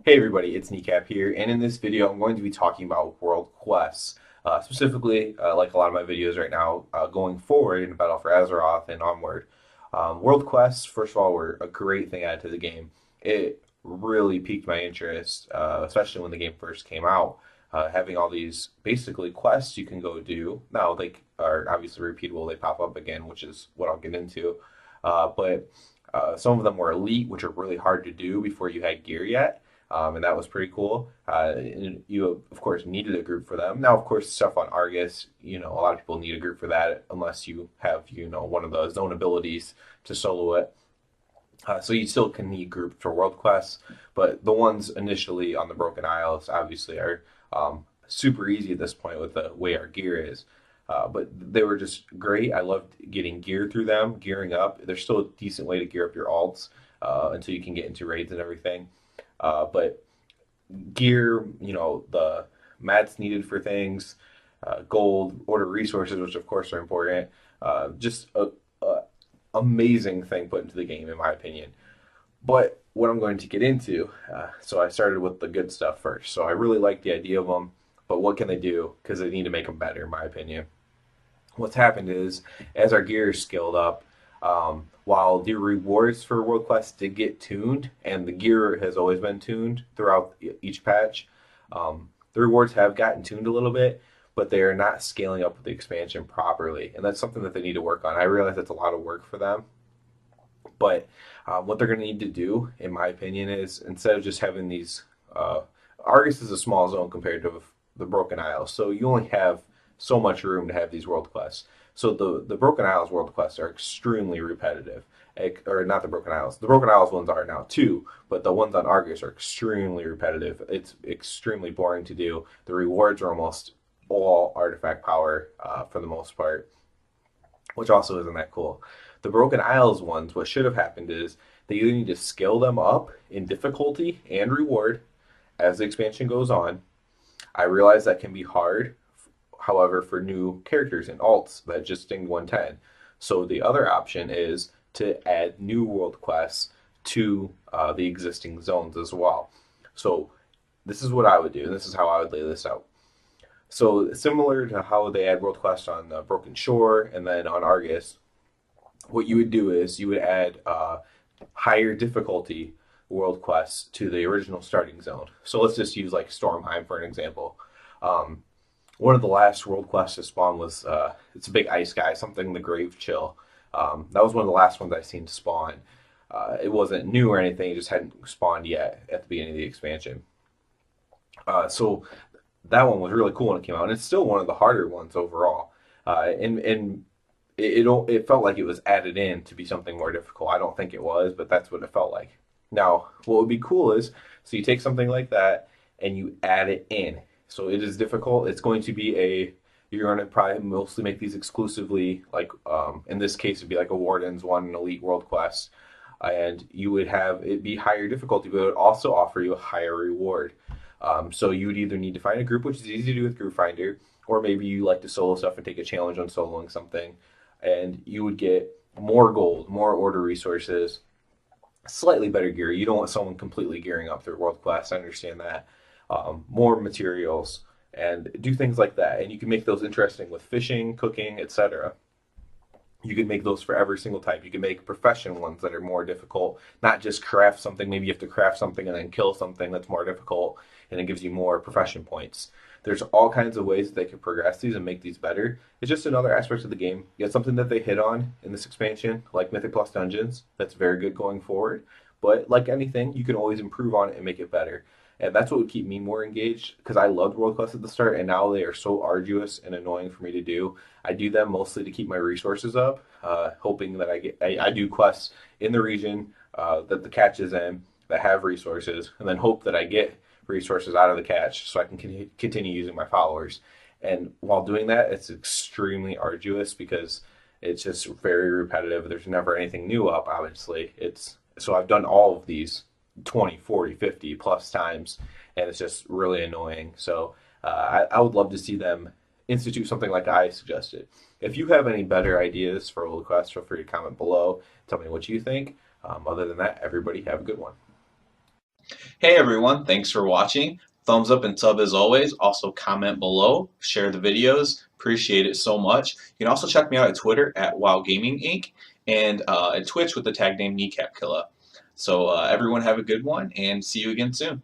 Hey everybody, it's Kneecap here, and in this video I'm going to be talking about world quests. Specifically, like a lot of my videos right now, going forward in Battle for Azeroth and onward. World quests, first of all, were a great thing added to the game. It really piqued my interest, especially when the game first came out. Having all these basically quests you can go do. Now, they are obviously repeatable, they pop up again, which is what I'll get into. But some of them were elite, which are really hard to do before you had gear yet. And that was pretty cool. And you, of course, needed a group for them. Now, of course, stuff on Argus, a lot of people need a group for that unless you have, one of the zone abilities to solo it. So you still can need groups for world quests, but the ones initially on the Broken Isles obviously are super easy at this point with the way our gear is. But they were just great. I loved getting gear through them, gearing up. There's still a decent way to gear up your alts until you can get into raids and everything. But gear, the mats needed for things, gold, order resources, which of course are important. Just a amazing thing put into the game, in my opinion. But what I'm going to get into, so I started with the good stuff first. So I really like the idea of them, but what can they do? Because they need to make them better, in my opinion. What's happened is, as our gear is scaled up, while the rewards for world quests did get tuned, and the gear has always been tuned throughout each patch, the rewards have gotten tuned a little bit, but they are not scaling up with the expansion properly, and that's something that they need to work on. I realize that's a lot of work for them, but what they're going to need to do, in my opinion, is instead of just having these, Argus is a small zone compared to the Broken Isles, so you only have so much room to have these world quests. So the Broken Isles world quests are extremely repetitive. Or not the Broken Isles. The Broken Isles ones are now too, but the ones on Argus are extremely repetitive. It's extremely boring to do. The rewards are almost all artifact power for the most part, which also isn't that cool. The Broken Isles ones, what should have happened is they either need to scale them up in difficulty and reward as the expansion goes on. I realize that can be hard, however, for new characters and alts that just dinged 110. So the other option is to add new world quests to the existing zones as well. So this is what I would do, and this is how I would lay this out. So similar to how they add world quests on Broken Shore and then on Argus, what you would do is you would add higher difficulty world quests to the original starting zone. So let's just use like Stormheim for an example. One of the last world quests to spawn was it's a big ice guy, something the Grave Chill. That was one of the last ones I seen to spawn. It wasn't new or anything; it just hadn't spawned yet at the beginning of the expansion. So that one was really cool when it came out, and it's still one of the harder ones overall. And it felt like it was added in to be something more difficult. I don't think it was, but that's what it felt like. Now, what would be cool is, so you take something like that and you add it in. So it is difficult. It's going to be you're going to probably mostly make these exclusively, like in this case, it'd be like a Warden's one, an Elite World Quest. And you would have it be higher difficulty, but it would also offer you a higher reward. So you would either need to find a group, which is easy to do with Group Finder, or maybe you like to solo stuff and take a challenge on soloing something. And you would get more gold, more order resources, slightly better gear. You don't want someone completely gearing up through World Quest. I understand that. More materials, and do things like that. And you can make those interesting with fishing, cooking, etc. You can make those for every single type. You can make profession ones that are more difficult, not just craft something. Maybe you have to craft something and then kill something that's more difficult, and it gives you more profession points. There's all kinds of ways that they can progress these and make these better. It's just another aspect of the game. It's something that they hit on in this expansion, like Mythic Plus Dungeons. That's very good going forward. But like anything, you can always improve on it and make it better. And that's what would keep me more engaged, because I loved world quests at the start, and now they are so arduous and annoying for me to do. I do them mostly to keep my resources up, hoping that I do quests in the region that the catch is in that have resources, and then hope that I get resources out of the catch so I can continue using my followers. And while doing that, it's extremely arduous because it's just very repetitive. There's never anything new up, obviously. So I've done all of these 20, 40, 50 plus times, and it's just really annoying. So I would love to see them institute something like I suggested. If you have any better ideas for world quests, feel free to comment below. Tell me what you think. Other than that, everybody have a good one. Hey everyone, thanks for watching. Thumbs up and sub as always. Also comment below, share the videos. Appreciate it so much. You can also check me out at Twitter at WoW Gaming Inc. and at Twitch with the tag name Kneecap Killer. So everyone have a good one and see you again soon.